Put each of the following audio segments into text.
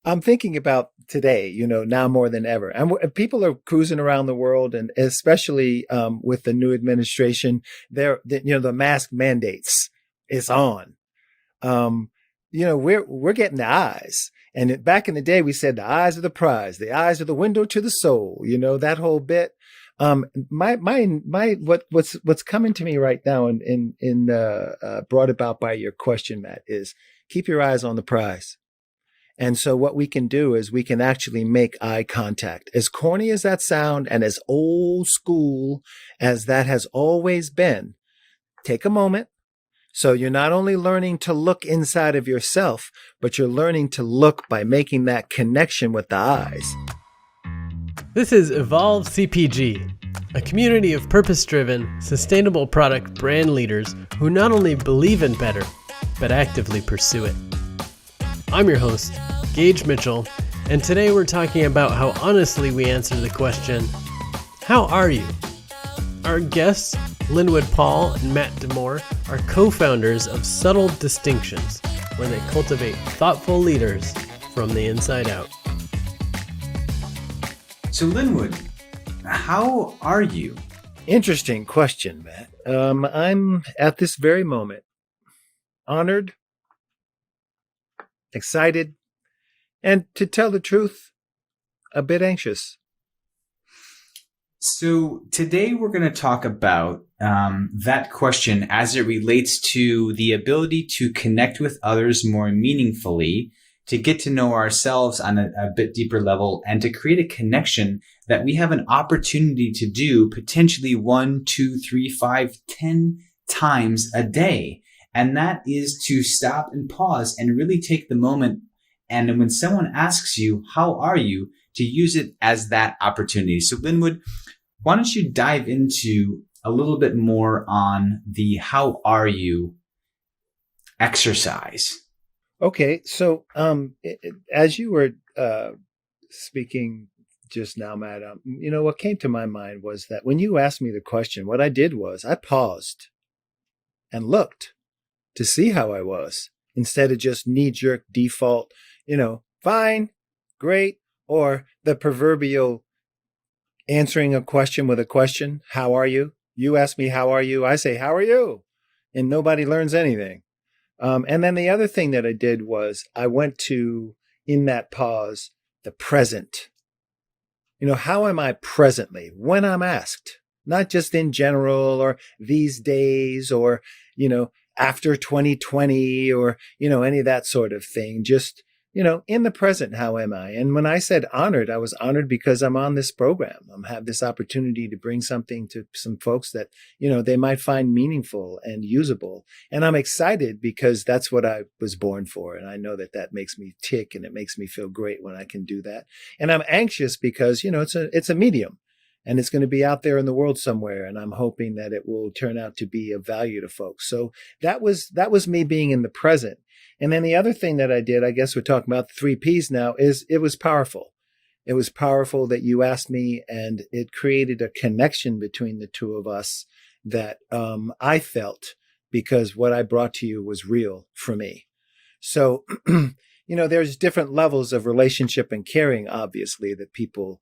I'm thinking about today, now more than ever. And people are cruising around the world, and especially with the new administration, the mask mandates is on. Um, we're getting the eyes. And back in the day, we said the eyes are the prize, the eyes are the window to the soul. That whole bit. What's coming to me right now, brought about by your question, Matt, is keep your eyes on the prize. And so what we can do is we can actually make eye contact. As corny as that sound and as old school as that has always been, take a moment. So you're not only learning to look inside of yourself, but you're learning to look by making that connection with the eyes. This is Evolve CPG, a community of purpose-driven, sustainable product brand leaders who not only believe in better, but actively pursue it. I'm your host, Gage Mitchell, and today we're talking about how honestly we answer the question, how are you? Our guests, Linwood Paul and Matt Demore, are co-founders of Subtle Distinctions, where they cultivate thoughtful leaders from the inside out. So Linwood, how are you? Interesting question, Matt. I'm at this very moment honored, excited, and to tell the truth, a bit anxious. So today we're going to talk about that question as it relates to the ability to connect with others more meaningfully, to get to know ourselves on a bit deeper level, and to create a connection that we have an opportunity to do potentially 1, 2, 3, 5, 10 times a day. And that is to stop and pause and really take the moment. And when someone asks you, how are you, to use it as that opportunity. So Linwood, why don't you dive into a little bit more on the how are you exercise? Okay, so as you were speaking just now, Matt, what came to my mind was that when you asked me the question, what I did was I paused and looked to see how I was instead of just knee-jerk default, fine, great, or the proverbial answering a question with a question, how are you? You ask me, how are you? I say, how are you? And nobody learns anything. And then the other thing that I did was I went to, in that pause, the present. How am I presently when I'm asked? Not just in general or these days or, after 2020 or, any of that sort of thing. Just, in the present, how am I? And when I said honored, I was honored because I'm on this program. I have this opportunity to bring something to some folks that, they might find meaningful and usable. And I'm excited because that's what I was born for. And I know that that makes me tick and it makes me feel great when I can do that. And I'm anxious because, it's a medium. And it's going to be out there in the world somewhere. And I'm hoping that it will turn out to be of value to folks. So that was me being in the present. And then the other thing that I did, I guess we're talking about the 3 Ps now, is it was powerful. It was powerful that you asked me, and it created a connection between the two of us that I felt because what I brought to you was real for me. So, there's different levels of relationship and caring, obviously, that people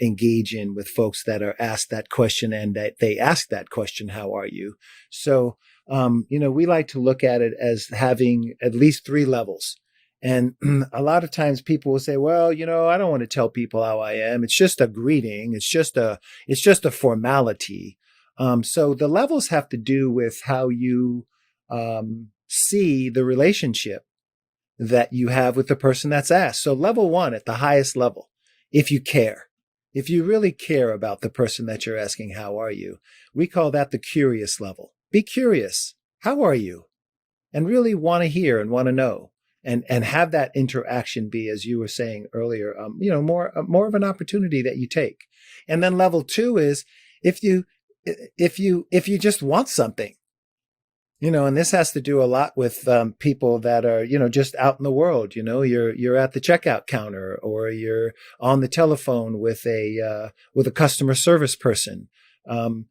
engage in with folks that are asked that question and that they ask that question, how are you? So, we like to look at it as having at least 3 levels. And a lot of times people will say, well, I don't want to tell people how I am. It's just a greeting. It's just a formality. So the levels have to do with how you see the relationship that you have with the person that's asked. So level 1 at the highest level, if you care, if you really care about the person that you're asking, how are you? We call that the curious level. Be curious. How are you? And really want to hear and want to know and have that interaction be, as you were saying earlier, more of an opportunity that you take. And then level 2 is if you just want something, and this has to do a lot with people that are, just out in the world. You're at the checkout counter or you're on the telephone with a customer service person.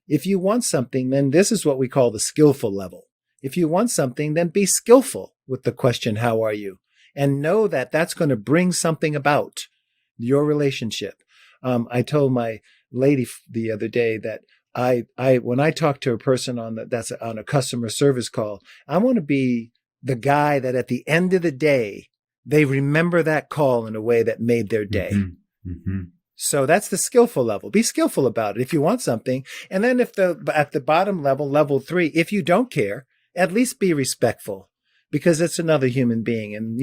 If you want something, then this is what we call the skillful level. If you want something, then be skillful with the question, how are you? and know that that's going to bring something about your relationship. I told my lady the other day that when I talk to a person that's on a customer service call, I want to be the guy that at the end of the day, they remember that call in a way that made their day. Mm-hmm. Mm-hmm. So that's the skillful level. Be skillful about it if you want something. And then at the bottom level, level 3, if you don't care, at least be respectful, because it's another human being. And,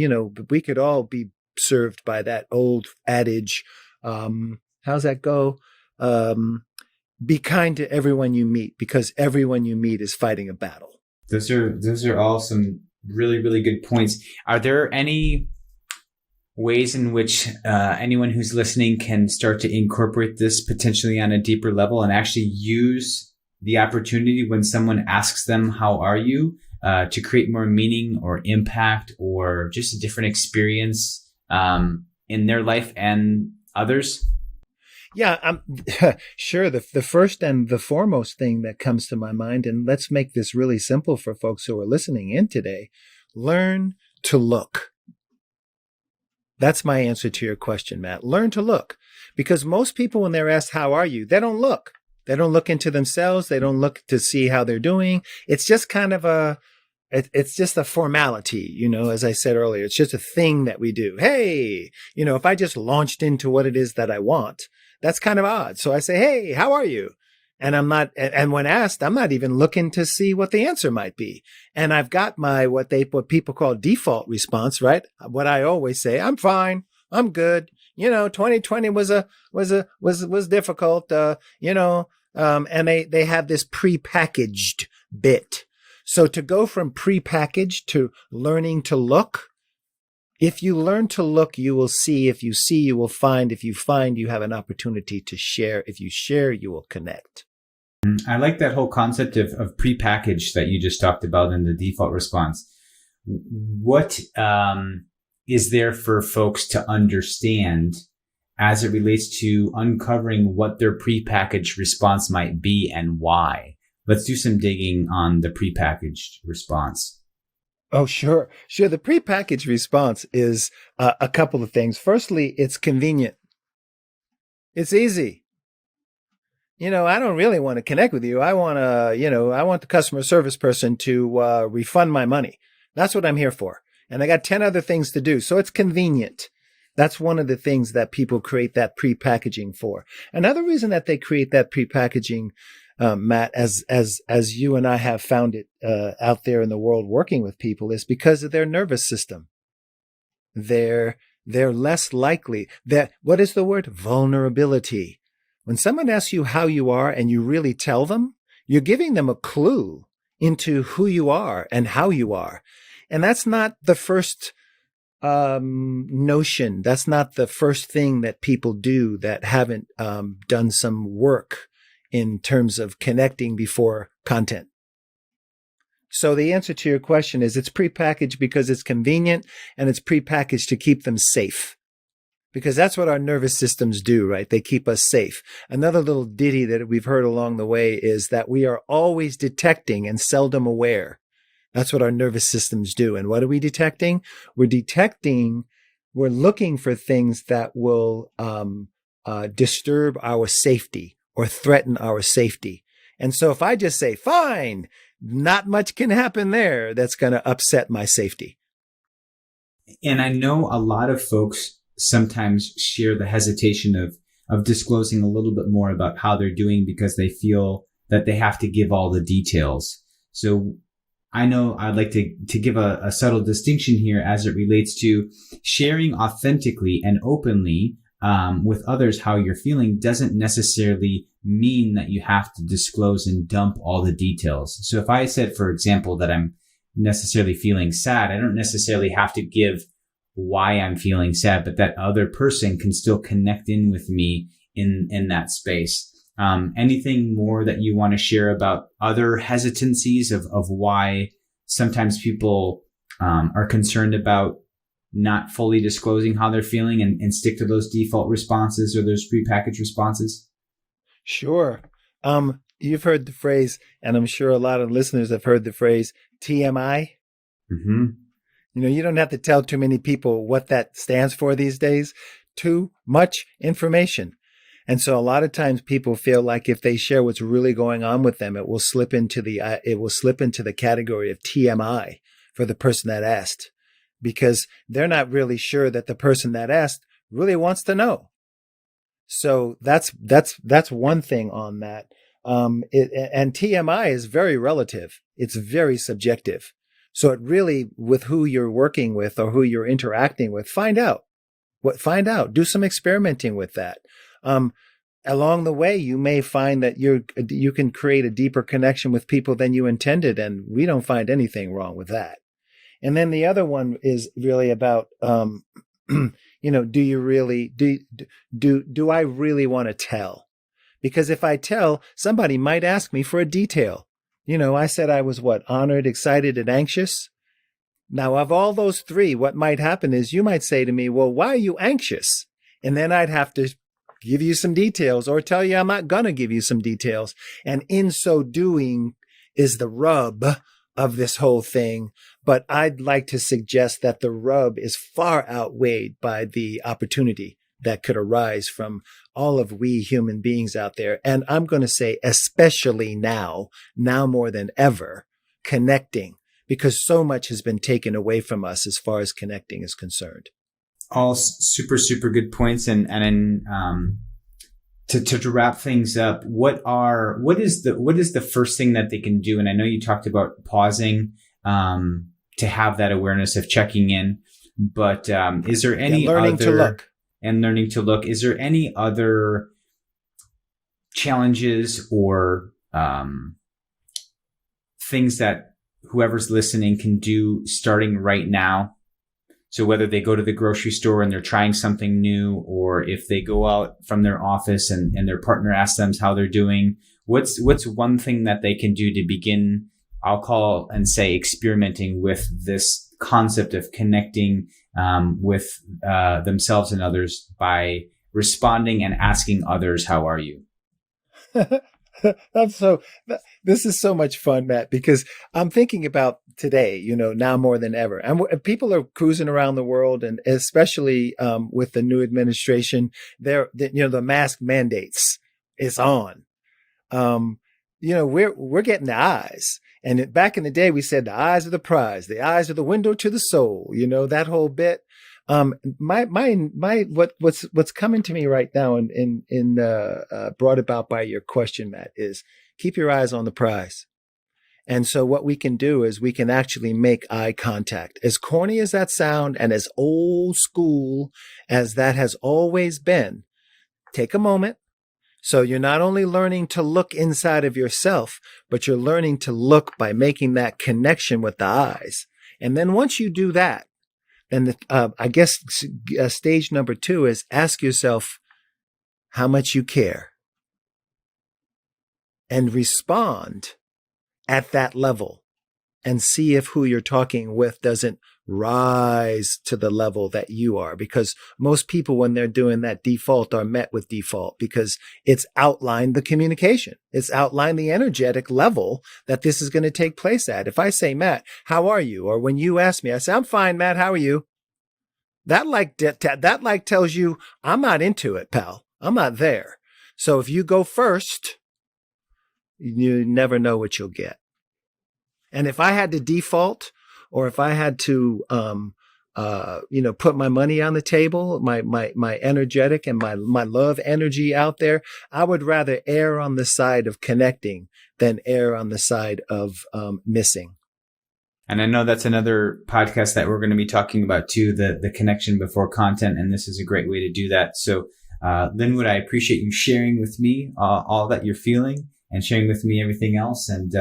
we could all be served by that old adage. How's that go? Be kind to everyone you meet, because everyone you meet is fighting a battle. Those are all some really, really good points. Are there any ways in which anyone who's listening can start to incorporate this potentially on a deeper level and actually use the opportunity when someone asks them, how are you, to create more meaning or impact or just a different experience in their life and others? Yeah, sure. The first and the foremost thing that comes to my mind, and let's make this really simple for folks who are listening in today, learn to look. That's my answer to your question, Matt. Learn to look. Because most people, when they're asked, how are you? They don't look. They don't look into themselves. They don't look to see how they're doing. It's just kind of it's just a formality, as I said earlier. It's just a thing that we do. Hey, if I just launched into what it is that I want, that's kind of odd. So I say, hey, how are you? And and when asked, I'm not even looking to see what the answer might be. And I've got my, what people call default response, right? What I always say, I'm fine. I'm good. 2020 was difficult, and they have this prepackaged bit. So to go from prepackaged to learning to look, if you learn to look, you will see. If you see, you will find. If you find, you have an opportunity to share. If you share, you will connect. I like that whole concept of prepackaged that you just talked about in the default response. What is there for folks to understand as it relates to uncovering what their prepackaged response might be and why? Let's do some digging on the prepackaged response. Oh, sure. The prepackaged response is a couple of things. Firstly, it's convenient. It's easy. I don't really want to connect with you. I want the customer service person to refund my money. That's what I'm here for. And I got 10 other things to do. So it's convenient. That's one of the things that people create that prepackaging for. Another reason that they create that prepackaging, Matt, as you and I have found it out there in the world working with people, is because of their nervous system. They're less likely that, what is the word? Vulnerability. When someone asks you how you are and you really tell them, you're giving them a clue into who you are and how you are. And that's not the first notion. That's not the first thing that people do that haven't done some work in terms of connecting before content. So the answer to your question is it's prepackaged because it's convenient, and it's prepackaged to keep them safe. Because that's what our nervous systems do, right? They keep us safe. Another little ditty that we've heard along the way is that we are always detecting and seldom aware. That's what our nervous systems do. And what are we detecting? We're looking for things that will disturb our safety or threaten our safety. And so if I just say, fine, not much can happen there, that's going to upset my safety. And I know a lot of folks sometimes share the hesitation of disclosing a little bit more about how they're doing because they feel that they have to give all the details. So I know I'd like to give a subtle distinction here as it relates to sharing authentically and openly with others how you're feeling doesn't necessarily mean that you have to disclose and dump all the details. So if I said, for example, that I'm necessarily feeling sad, I don't necessarily have to give why I'm feeling sad, but that other person can still connect in with me in that space. Anything more that you want to share about other hesitancies of why sometimes people are concerned about not fully disclosing how they're feeling and stick to those default responses or those prepackaged responses? Sure. You've heard the phrase, and I'm sure a lot of listeners have heard the phrase TMI. Mm-hmm. You don't have to tell too many people what that stands for these days. Too much information. And so a lot of times people feel like if they share what's really going on with them, it will slip into the category of TMI for the person that asked, because they're not really sure that the person that asked really wants to know. So that's one thing on that. And TMI is very relative. It's very subjective. So it really, with who you're working with or who you're interacting with, find out. Do some experimenting with that. Along the way, you may find that you can create a deeper connection with people than you intended, and we don't find anything wrong with that. And then the other one is really about, do you really do I really want to tell? Because if I tell, somebody might ask me for a detail. I said I was honored, excited, and anxious. Now, of all those three, what might happen is you might say to me, well, why are you anxious? And then I'd have to give you some details or tell you I'm not going to give you some details. And in so doing is the rub of this whole thing. But I'd like to suggest that the rub is far outweighed by the opportunity that could arise from all of we human beings out there. And I'm going to say, especially now more than ever, connecting, because so much has been taken away from us as far as connecting is concerned. All super, super good points. And to wrap things up, what is the first thing that they can do? And I know you talked about pausing, to have that awareness of checking in, but, is there any learning to look. And learning to look. Is there any other challenges or things that whoever's listening can do starting right now? So whether they go to the grocery store and they're trying something new, or if they go out from their office and their partner asks them how they're doing, what's one thing that they can do to begin, I'll call and say, experimenting with this concept of connecting with themselves and others by responding and asking others, how are you? This is so much fun, Matt, because I'm thinking about today, now more than ever. And people are cruising around the world, and especially with the new administration, the mask mandates is on. We're getting the eyes. And back in the day, we said the eyes are the prize, the eyes are the window to the soul, that whole bit. What's coming to me right now and brought about by your question, Matt, is keep your eyes on the prize. And so what we can do is we can actually make eye contact. As corny as that sound and as old school as that has always been, take a moment. So you're not only learning to look inside of yourself, but you're learning to look by making that connection with the eyes. And then once you do that, then I guess stage number 2 is ask yourself how much you care and respond at that level, and see if who you're talking with doesn't rise to the level that you are. Because most people, when they're doing that default, are met with default because it's outlined the communication. It's outlined the energetic level that this is going to take place at. If I say, Matt, how are you? Or when you ask me, I say, I'm fine, Matt, how are you? That tells you I'm not into it, pal. I'm not there. So if you go first, you never know what you'll get. And if I had to default, or if I had to, put my money on the table, my energetic and my love energy out there, I would rather err on the side of connecting than err on the side of missing. And I know that's another podcast that we're going to be talking about too, the connection before content. And this is a great way to do that. So, Linwood, I appreciate you sharing with me all that you're feeling and sharing with me everything else. And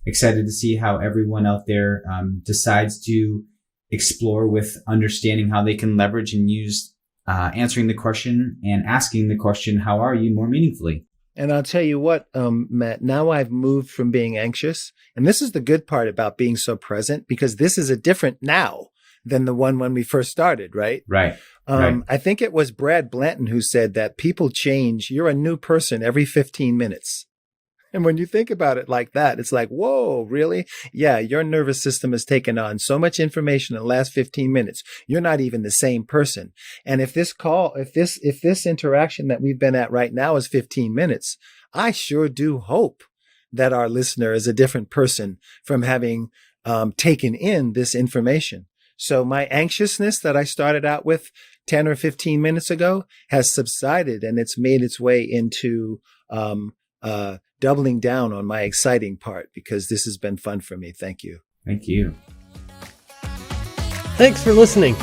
excited to see how everyone out there decides to explore with understanding how they can leverage and use answering the question and asking the question, how are you, more meaningfully. And I'll tell you what, Matt, now I've moved from being anxious. And this is the good part about being so present, because this is a different now than the one when we first started, right? Right. I think it was Brad Blanton who said that people change. You're a new person every 15 minutes. And when you think about it like that, it's like, whoa, really? Yeah, your nervous system has taken on so much information in the last 15 minutes. You're not even the same person. And if this interaction that we've been at right now is 15 minutes, I sure do hope that our listener is a different person from having taken in this information. So my anxiousness that I started out with 10 or 15 minutes ago has subsided, and it's made its way into doubling down on my exciting part, because this has been fun for me. Thank you. Thank you. Thanks for listening.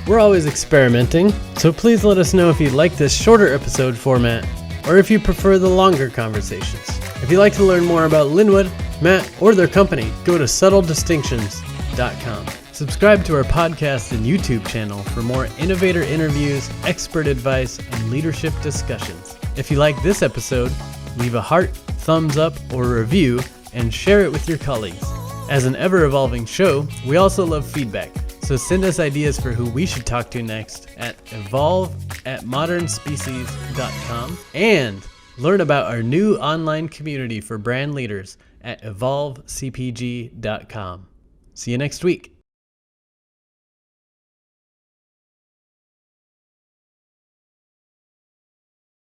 We're always experimenting, so please let us know if you like this shorter episode format or if you prefer the longer conversations. If you'd like to learn more about Linwood, Matt, or their company, go to subtledistinctions.com. Subscribe to our podcast and YouTube channel for more innovator interviews, expert advice, and leadership discussions. If you like this episode, leave a heart, thumbs up, or review, and share it with your colleagues. As an ever-evolving show, we also love feedback, so send us ideas for who we should talk to next at evolve@modernspecies.com, and learn about our new online community for brand leaders at evolvecpg.com. See you next week.